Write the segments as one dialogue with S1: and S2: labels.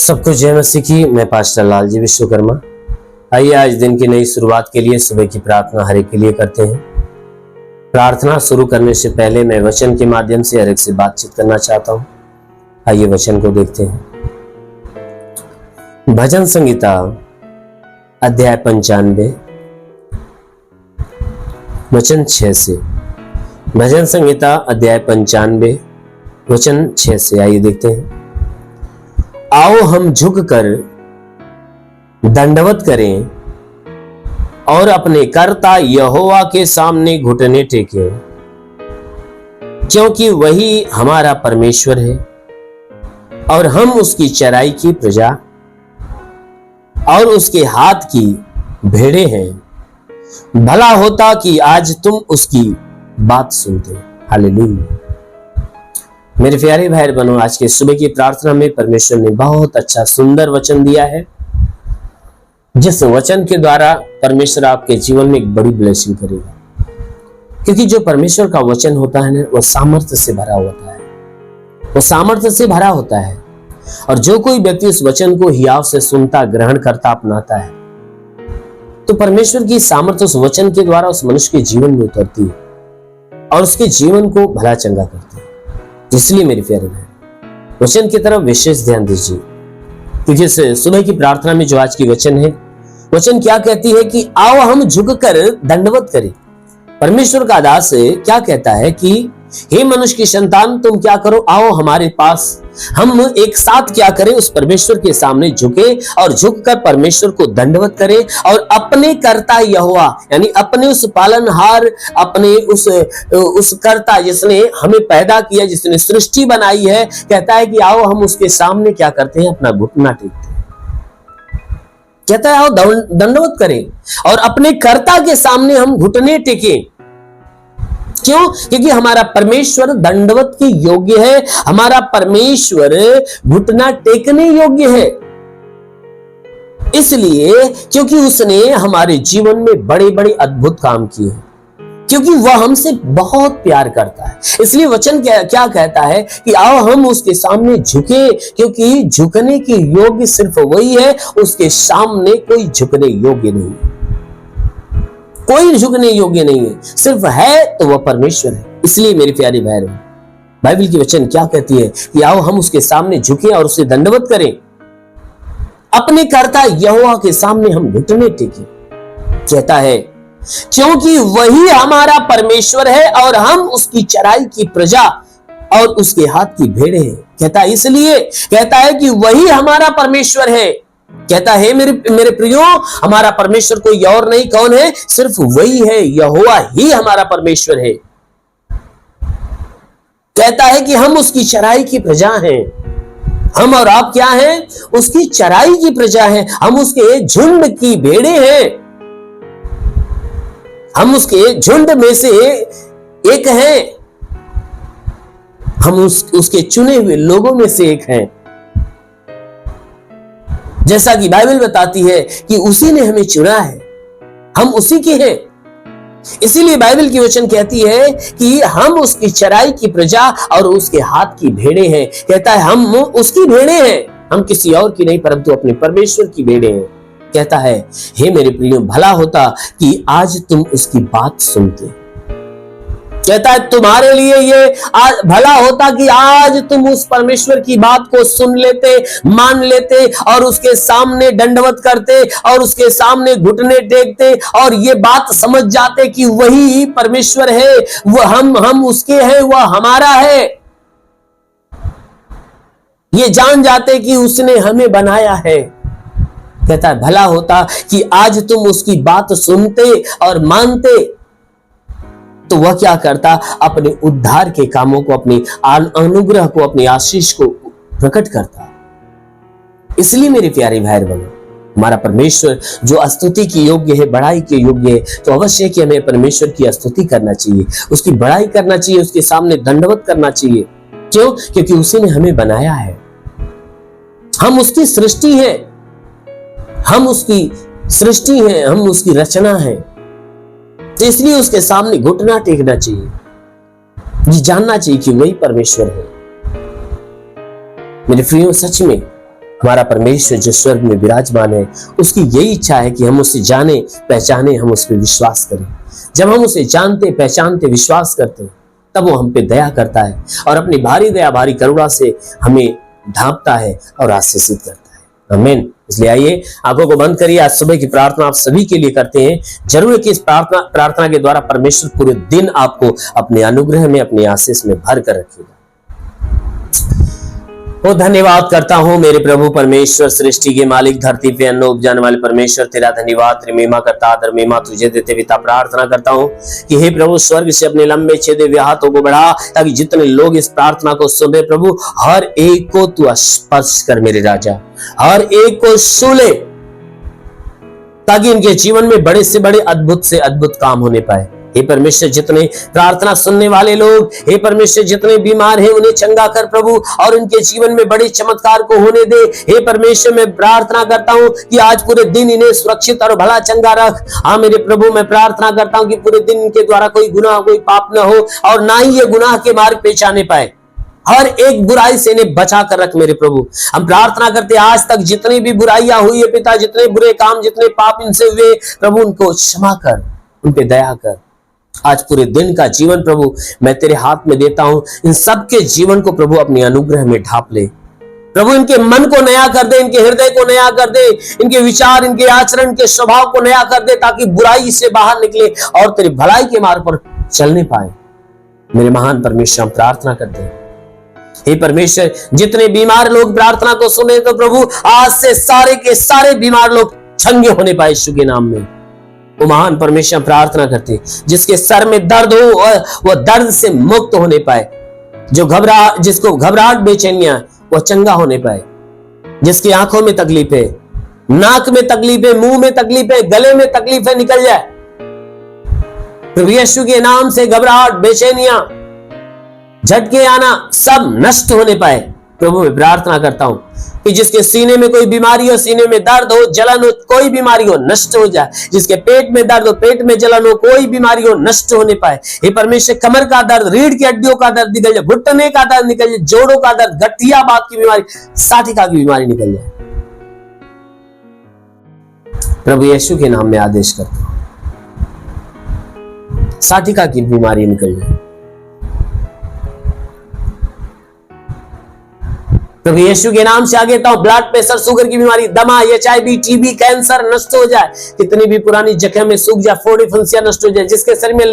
S1: सबको जय मसीह की। मैं पास्टर लालजी विश्वकर्मा। आइए आज दिन की नई शुरुआत के लिए सुबह की प्रार्थना हर एक के लिए करते हैं। प्रार्थना शुरू करने से पहले मैं वचन के माध्यम से हर एक से बातचीत करना चाहता हूं। आइए वचन को देखते हैं। भजन संहिता अध्याय 95 वचन 6 से। भजन संहिता अध्याय 95 वचन 6 से। आइए देखते हैं। आओ हम झुककर दंडवत करें और अपने कर्ता यहोवा के सामने घुटने टेकें, क्योंकि वही हमारा परमेश्वर है और हम उसकी चराई की प्रजा और उसके हाथ की भेड़ें हैं। भला होता कि आज तुम उसकी बात सुनते। हालेलुया। मेरे प्यारे भाई बहनों, आज के सुबह की प्रार्थना में परमेश्वर ने बहुत अच्छा सुंदर वचन दिया है, जिस वचन के द्वारा परमेश्वर आपके जीवन में एक बड़ी ब्लेसिंग करेगा। क्योंकि जो परमेश्वर का वचन होता है ना, वो सामर्थ्य से भरा होता है, वो सामर्थ्य से भरा होता है। और जो कोई व्यक्ति उस वचन को हियाव से सुनता, ग्रहण करता, अपनाता है, तो परमेश्वर की सामर्थ्य उस वचन के द्वारा उस मनुष्य के जीवन में उतरती है और उसके जीवन को भला चंगा करती है। इसलिए मेरे प्यारे भाई, वचन की तरफ विशेष ध्यान दीजिए। क्योंकि इस सुबह की प्रार्थना में जो आज की वचन है, वचन क्या कहती है कि आओ हम झुककर दंडवत करें। परमेश्वर का दास क्या कहता है कि हे मनुष्य की संतान, तुम क्या करो, आओ हमारे पास, हम एक साथ क्या करें, उस परमेश्वर के सामने झुके और झुककर परमेश्वर को दंडवत करें और अपने कर्ता यहोवा, यानी अपने उस पालनहार, अपने उस कर्ता जिसने हमें पैदा किया, जिसने सृष्टि बनाई है, कहता है कि आओ हम उसके सामने क्या करते हैं, अपना घुटना टेकते हैं। कहता है आओ दंडवत करें और अपने कर्ता के सामने हम घुटने टेकें। क्यों? क्योंकि हमारा परमेश्वर दंडवत के योग्य है, हमारा परमेश्वर घुटना टेकने योग्य है। इसलिए क्योंकि उसने हमारे जीवन में बड़े बड़े अद्भुत काम किए हैं, क्योंकि वह हमसे बहुत प्यार करता है। इसलिए वचन क्या कहता है कि आओ हम उसके सामने झुके, क्योंकि झुकने के योग्य सिर्फ वही है, उसके सामने कोई झुकने योग्य नहीं है, कोई झुकने योग्य नहीं है, सिर्फ है तो वह परमेश्वर है। इसलिए मेरे प्यारे भाई, बाइबल की वचन क्या कहती है कि आओ हम उसके सामने झुके और उसे दंडवत करें, अपने कर्ता यहोवा के सामने हम घुटने टेकें। कहता है क्योंकि वही हमारा परमेश्वर है और हम उसकी चराई की प्रजा और उसके हाथ की भेड़ें हैं। कहता है इसलिए कहता है कि वही हमारा परमेश्वर है। कहता है मेरे प्रियो, हमारा परमेश्वर कोई और नहीं, कौन है? सिर्फ वही है, यहोवा ही हमारा परमेश्वर है। कहता है कि हम उसकी चराई की प्रजा हैं। हम और आप क्या हैं? उसकी चराई की प्रजा हैं। हम उसके झुंड की भेड़ें हैं। हम उसके झुंड में से एक हैं। हम उसके चुने हुए लोगों में से एक हैं। जैसा कि बाइबल बताती है कि उसी ने हमें चुना है, हम उसी के हैं। इसीलिए बाइबल की वचन कहती है कि हम उसकी चराई की प्रजा और उसके हाथ की भेड़ें हैं। कहता है हम उसकी भेड़ें हैं, हम किसी और की नहीं, परंतु अपने परमेश्वर की भेड़ें हैं। कहता है हे मेरे प्रियो, भला होता कि आज तुम उसकी बात सुनते। कहता है तुम्हारे लिए ये भला होता कि आज तुम उस परमेश्वर की बात को सुन लेते, मान लेते और उसके सामने दंडवत करते और उसके सामने घुटने टेकते और ये बात समझ जाते कि वही परमेश्वर है, वो हम उसके हैं, वह हमारा है। ये जान जाते कि उसने हमें बनाया है। कहता है भला होता कि आज तुम उसकी बात सुनते और मानते, तो वह क्या करता? अपने उद्धार के कामों को, अपने अनुग्रह को, अपनी आशीष को प्रकट करता। इसलिए मेरे प्यारे भाई बहनों, हमारा परमेश्वर जो स्तुति की योग्य है, बड़ाई के योग्य है, तो अवश्य है कि हमें परमेश्वर की स्तुति करना चाहिए, उसकी बड़ाई करना चाहिए, उसके सामने दंडवत करना चाहिए। क्यों? क्योंकि उसी ने हमें बनाया है, हम उसकी सृष्टि है, हम उसकी सृष्टि है, हम उसकी रचना है। तो इसलिए उसके सामने घुटना टेकना चाहिए, ये जानना चाहिए कि वही परमेश्वर है। मेरे प्रियो, सच में हमारा परमेश्वर जो स्वर्ग में विराजमान है, उसकी यही इच्छा है कि हम उसे जाने पहचाने, हम उस पर विश्वास करें। जब हम उसे जानते पहचानते विश्वास करते हैं, तब वो हम पे दया करता है और अपनी भारी दया भारी करुणा से हमें ढांपता है और आशीषित करता है। आमीन। इसलिए आइए आंखों को बंद करिए। आज सुबह की प्रार्थना आप सभी के लिए करते हैं। जरूर है कि इस प्रार्थना के द्वारा परमेश्वर पूरे दिन आपको अपने अनुग्रह में, अपनी आशीष में भर कर रखेगा। ओ धन्यवाद करता हूं मेरे प्रभु परमेश्वर, सृष्टि के मालिक, धरती पे अन्न उपजाने वाले परमेश्वर, तेरा धन्यवाद, तेरी महिमा करता, आदर महिमा तुझे देते पिता। प्रार्थना करता हूं कि हे प्रभु स्वर्ग से अपने लंबे छेदे हुए हाथों को बढ़ा, ताकि जितने लोग इस प्रार्थना को सुने प्रभु, हर एक को तू स्पर्श कर मेरे राजा, हर एक को छू ले, ताकि इनके जीवन में बड़े से बड़े अद्भुत से अद्भुत काम होने पाए। हे परमेश्वर जितने प्रार्थना सुनने वाले लोग, हे परमेश्वर जितने बीमार हैं उन्हें चंगा कर प्रभु, और उनके जीवन में बड़े चमत्कार को होने दे। हे परमेश्वर मैं प्रार्थना करता हूं कि आज पूरे दिन इन्हें सुरक्षित और भला चंगा रख। हाँ मेरे प्रभु मैं प्रार्थना करता हूं कि पूरे दिन इनके द्वारा कोई गुनाह कोई पाप न हो, और ना ही ये गुनाह के मार्ग पे जाने पाए। हर एक बुराई से इन्हें बचा कर रख मेरे प्रभु। हम प्रार्थना करते आज तक जितनी भी बुराइयां हुई है पिता, जितने बुरे काम जितने पाप इनसे हुए प्रभु, उनको क्षमा कर, उन पे दया कर। आज पूरे दिन का जीवन प्रभु मैं तेरे हाथ में देता हूं। इन सबके जीवन को प्रभु अपने अनुग्रह में ढांप ले प्रभु। इनके मन को नया कर दे, इनके हृदय को नया कर दे, इनके विचार, इनके आचरण, के स्वभाव को नया कर दे, ताकि बुराई से बाहर निकले और तेरी भलाई के मार्ग पर चलने पाए। मेरे महान परमेश्वर हम प्रार्थना करते हैं। हे परमेश्वर जितने बीमार लोग प्रार्थना को सुने, तो प्रभु आज से सारे के सारे बीमार लोग चंगे होने पाए यीशु के नाम में। वो महान परमेश्वर प्रार्थना करते, जिसके सर में दर्द हो वह दर्द से मुक्त होने पाए, जिसको घबराहट बेचैनियां वो चंगा होने पाए, जिसकी आंखों में तकलीफ है, नाक में तकलीफ है, मुंह में तकलीफ है, गले में तकलीफ है, निकल जाए प्रभु यीशु के नाम से। घबराहट बेचैनियां झटके आना सब नष्ट होने पाए प्रभु मैं प्रार्थना करता हूं कि जिसके सीने में कोई बीमारी हो, सीने में दर्द हो, जलन हो, कोई बीमारी हो नष्ट हो जाए। जिसके पेट में दर्द हो, पेट में जलन हो, कोई बीमारी हो नष्ट होने पाए। हे परमेश्वर कमर का दर्द, रीढ़ की हड्डियों का दर्द निकल जाए, घुटने का दर्द निकल जाए, जोड़ों का दर्द, गठियाबात की बीमारी, साटिका की बीमारी निकल जाए प्रभु यीशु के नाम में आदेश करता हूं। साटिका की बीमारी निकल जाए प्रभु यीशु के नाम से आगे कहता हूं। ब्लड प्रेशर, शुगर की बीमारी, दमा, HIV, TB, कैंसर नष्ट हो जाए। कितनी भी पुरानी जख्म में सूख जाए, फोड़ी फुंसियां नष्ट हो जाए। जिसके शरीर में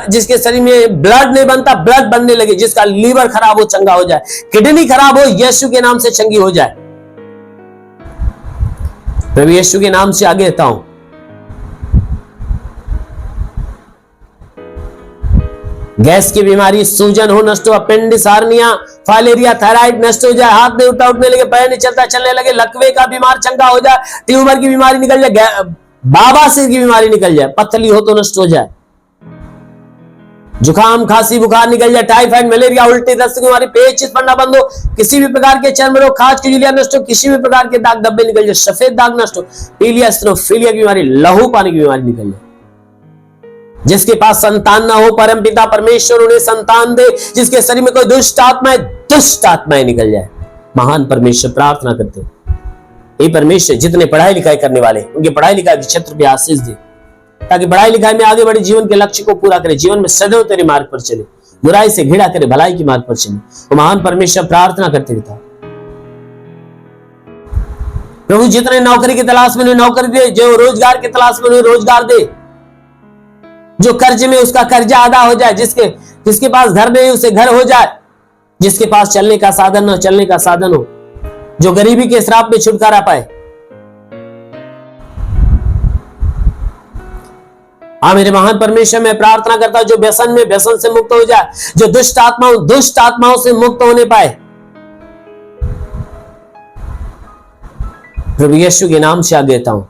S1: जिसके शरीर में ब्लड नहीं बनता, ब्लड बनने लगे। जिसका लीवर खराब हो चंगा हो जाए, किडनी खराब हो यीशु के नाम से चंगी हो जाए प्रभु यीशु के नाम से आगे कहता हूं। गैस की बीमारी, सूजन हो नष्ट हो, अपेंडिस, हार्निया, फाइलेरिया, थायराइड नष्ट हो जाए। हाथ नहीं उठने लगे, पैर नहीं चलता चलने लगे। लकवे का बीमार चंगा हो जाए, ट्यूमर की बीमारी निकल जाए, बाबासीर की बीमारी निकल जाए, पथरी हो तो नष्ट हो जाए, जुकाम खांसी बुखार निकल जाए, टाइफाइड, मलेरिया, उल्टी, दस्त की बीमारी, पेट चित पड़ना बंद हो, किसी भी प्रकार के चर्म रोग, खाज की झुर्रियां नष्ट हो, किसी भी प्रकार के दाग धब्बे निकल जाए, सफेद दाग नष्ट हो, पीलिया, स्टेनोफिलिया की बीमारी, लहू पानी की बीमारी निकल जाए। जिसके पास संतान ना हो, परम पिता परमेश्वर उन्हें संतान दे। जिसके शरीर में कोई दुष्ट आत्माएं निकल जाए। महान परमेश्वर प्रार्थना करते हे परमेश्वर जितने पढ़ाई लिखाई करने वाले, उनके पढ़ाई लिखाई के क्षेत्र पे आशीष दे, ताकि पढ़ाई लिखाई में आगे बढ़े, जीवन के लक्ष्य को पूरा करे, जीवन में सदैव तेरे मार्ग पर चले, बुराई से घृणा करे, भलाई के मार्ग पर चले। तो महान परमेश्वर प्रार्थना करते था प्रभु जितने नौकरी की तलाश में उन्हें नौकरी दे, जो रोजगार की तलाश में उन्हें रोजगार दे, जो कर्ज में उसका कर्जा अदा हो जाए, जिसके पास घर नहीं उसे घर हो जाए, जिसके पास चलने का साधन न चलने का साधन हो, जो गरीबी के श्राप में छुटकारा पाए। हाँ मेरे महान परमेश्वर मैं प्रार्थना करता हूं जो व्यसन से मुक्त हो जाए, जो दुष्ट आत्माओं से मुक्त होने पाए प्रभु यीशु के नाम से आगे देता हूं।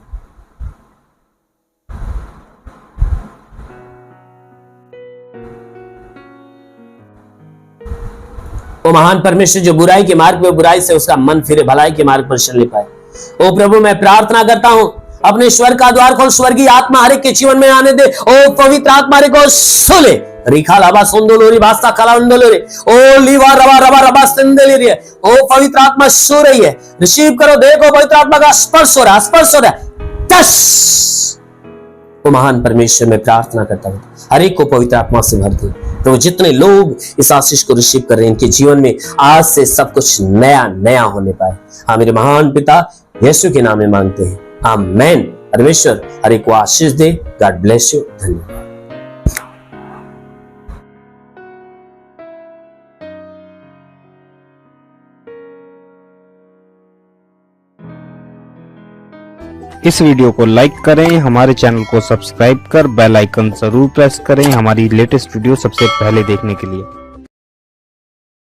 S1: वो महान परमेश्वर जो बुराई के मार्ग में, बुराई से उसका मन फिरे, भलाई के मार्ग पर चलने पाए। ओ प्रभु मैं प्रार्थना करता हूं अपने स्वर्ग का द्वार खोल, स्वर्गीय आत्मा हर एक के जीवन में आने दे। ओ पवित्र आत्मा रे को सुले रिखा लाबा सुंदलोरी भाषा कलांदलोरी ओ लीवा रवा रवा रवा सिंदलेरी ओ पवित्र आत्मा सो रही है। रिसीव करो, देखो पवित्र आत्मा का स्पर्श हो रहा है, स्पर्श हो रहा है। टच वो महान परमेश्वर में प्रार्थना करता हूं हर एक को पवित्र आत्मा से भर दे। तो जितने लोग इस आशीष को रिसीव कर रहे हैं इनके जीवन में आज से सब कुछ नया नया होने पाए। हाँ मेरे महान पिता यीशु के नाम में मांगते हैं, आमेन। परमेश्वर हर एक को आशीष दे। God bless you. धन्यवाद।
S2: इस वीडियो को लाइक करें, हमारे चैनल को सब्सक्राइब कर बेल आइकन जरूर प्रेस करें हमारी लेटेस्ट वीडियो सबसे पहले देखने के लिए।